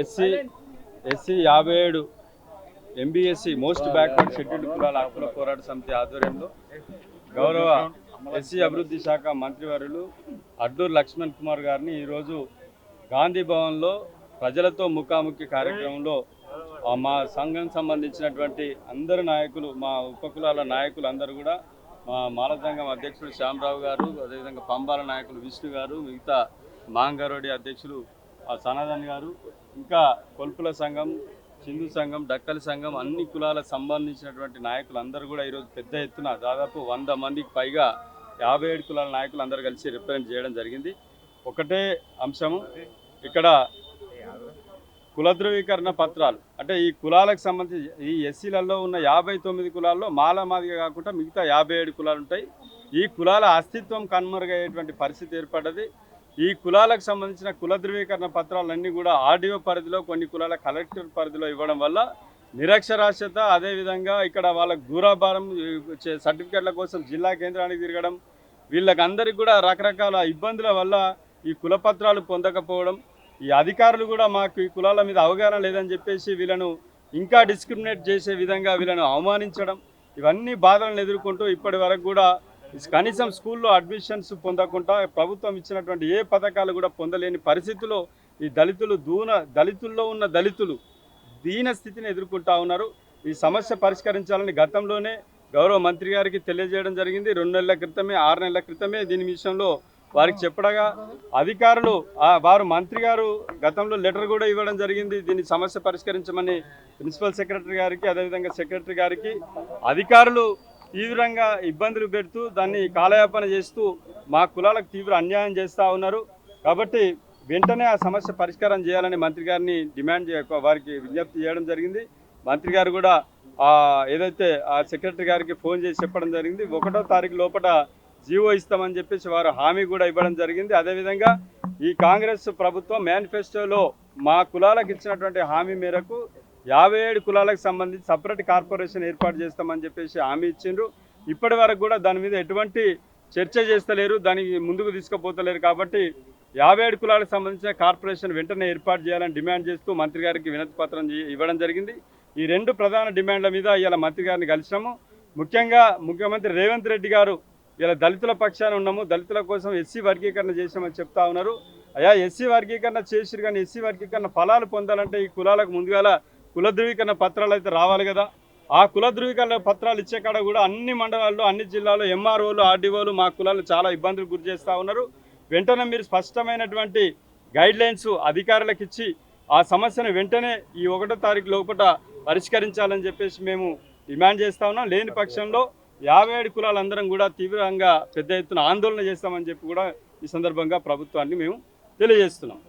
SC SC 57 MBSc most backward scheduled కులాల హక్కుల పోరాట సమితి ఆధ్వర్యంలో గౌరవ ఎస్సీ అభివృద్ధి శాఖ మంత్రివర్యులు అడ్లూరు లక్ష్మణ్ కుమార్ గారిని ఈరోజు గాంధీ భవన్లో ప్రజలతో ముఖాముఖి కార్యక్రమంలో మా సంఘం సంబంధించినటువంటి అందరు నాయకులు, మా ఉపకులాల నాయకులు అందరూ కూడా, మా మాల సంఘం అధ్యక్షుడు శ్యామరావు గారు, అదేవిధంగా పంబాల నాయకులు విష్ణు గారు, మిగతా మాంగారోడి అధ్యక్షులు సనాతన్ గారు, ఇంకా కొల్పుల సంఘం, సింధు సంఘం, డక్కలి సంఘం, అన్ని కులాలకు సంబంధించినటువంటి నాయకులు అందరూ కూడా ఈరోజు పెద్ద ఎత్తున దాదాపు 100 మందికి పైగా 57 కులాల నాయకులు అందరూ కలిసి రిప్రజెంట్ చేయడం జరిగింది. ఒకటే అంశము, ఇక్కడ కుల ధృవీకరణ పత్రాలు అంటే ఈ కులాలకు సంబంధించి ఈ ఎస్సీలలో ఉన్న 59 కులాల్లో మాల మాదిగా కాకుండా మిగతా 57 కులాలు ఉంటాయి. ఈ కులాల అస్తిత్వం కనుమరుగయ్యేటువంటి పరిస్థితి ఏర్పడ్డది. ఈ కులాలకు సంబంధించిన కుల ధృవీకరణ పత్రాలన్నీ కూడా ఆర్డీఓ పరిధిలో, కొన్ని కులాల కలెక్టర్ పరిధిలో ఇవ్వడం వల్ల నిరక్షరాస్యత, అదేవిధంగా ఇక్కడ వాళ్ళకు దూరాభారం సర్టిఫికెట్ల కోసం జిల్లా కేంద్రానికి తిరగడం, వీళ్ళకందరికీ కూడా రకరకాల ఇబ్బందుల వల్ల ఈ కులపత్రాలు పొందకపోవడం, ఈ అధికారులు కూడా మాకు ఈ కులాల మీద అవగాహన లేదని చెప్పేసి వీళ్ళను ఇంకా డిస్క్రిమినేట్ చేసే విధంగా వీళ్ళను అవమానించడం, ఇవన్నీ బాధలను ఎదుర్కొంటూ ఇప్పటి వరకు కూడా కనీసం స్కూల్లో అడ్మిషన్స్ పొందకుండా ప్రభుత్వం ఇచ్చినటువంటి ఏ పథకాలు కూడా పొందలేని పరిస్థితుల్లో ఈ దళితుల్లో ఉన్న దళితులు దీన స్థితిని ఎదుర్కొంటా ఉన్నారు. ఈ సమస్య పరిష్కరించాలని గతంలోనే గౌరవ మంత్రి గారికి తెలియజేయడం జరిగింది. 2 నెలల క్రితమే, 6 నెలల క్రితమే దీని విషయంలో వారికి చెప్పడగా అధికారులు, వారు మంత్రి గారు గతంలో లెటర్ కూడా ఇవ్వడం జరిగింది. దీన్ని సమస్య పరిష్కరించమని ప్రిన్సిపల్ సెక్రటరీ గారికి, అదేవిధంగా సెక్రటరీ గారికి. అధికారులు తీవ్రంగా ఇబ్బందులు పెడుతూ దాన్ని కాలయాపన చేస్తూ మా కులాలకు తీవ్ర అన్యాయం చేస్తూ ఉన్నారు. కాబట్టి వెంటనే ఆ సమస్య పరిష్కారం చేయాలని మంత్రి గారిని వారికి విజ్ఞప్తి చేయడం జరిగింది. మంత్రి గారు కూడా ఏదైతే ఆ సెక్రటరీ గారికి ఫోన్ చేసి చెప్పడం జరిగింది. 1వ తారీఖు లోపల జీవో ఇస్తామని చెప్పేసి వారు హామీ కూడా ఇవ్వడం జరిగింది. అదేవిధంగా ఈ కాంగ్రెస్ ప్రభుత్వం మేనిఫెస్టోలో మా కులాలకు ఇచ్చినటువంటి హామీ మేరకు 57 కులాలకు సంబంధించి సపరేట్ కార్పొరేషన్ ఏర్పాటు చేస్తామని చెప్పేసి హామీ ఇచ్చిండ్రు. ఇప్పటి వరకు కూడా దాని మీద ఎటువంటి చర్చ చేస్తలేరు, దానికి ముందుకు తీసుకుపోతలేరు. కాబట్టి 57 కులాలకు సంబంధించిన కార్పొరేషన్ వెంటనే ఏర్పాటు చేయాలని డిమాండ్ చేస్తూ మంత్రి గారికి వినతి పత్రం ఇవ్వడం జరిగింది. ఈ 2 ప్రధాన డిమాండ్ల మీద ఇలా మంత్రి గారిని కలిసినాము. ముఖ్యంగా ముఖ్యమంత్రి రేవంత్ రెడ్డి గారు ఇలా దళితుల పక్షాన ఉన్నాము, దళితుల కోసం ఎస్సీ వర్గీకరణ చేసామని చెప్తా ఉన్నారు. అయ్యా, ఎస్సీ వర్గీకరణ చేసిరు, కానీ ఎస్సీ వర్గీకరణ ఫలాలు పొందాలంటే ఈ కులాలకు ముందుగా కుల ధృవీకరణ పత్రాలు అయితే రావాలి కదా. ఆ కుల ధృవీకరణ పత్రాలు ఇచ్చే కాడ కూడా అన్ని మండలాల్లో, అన్ని జిల్లాల్లో ఎంఆర్ఓలు, ఆర్డీఓలు మా కులాలను చాలా ఇబ్బందులు గురి చేస్తూ ఉన్నారు. వెంటనే మీరు స్పష్టమైనటువంటి గైడ్లైన్స్ అధికారులకు ఇచ్చి ఆ సమస్యను వెంటనే ఈ 1వ తారీఖు లోపల పరిష్కరించాలని చెప్పేసి మేము డిమాండ్ చేస్తూ ఉన్నాం. లేని పక్షంలో 57 కులాలందరం కూడా తీవ్రంగా పెద్ద ఎత్తున ఆందోళన చేస్తామని చెప్పి కూడా ఈ సందర్భంగా ప్రభుత్వాన్ని మేము తెలియజేస్తున్నాం.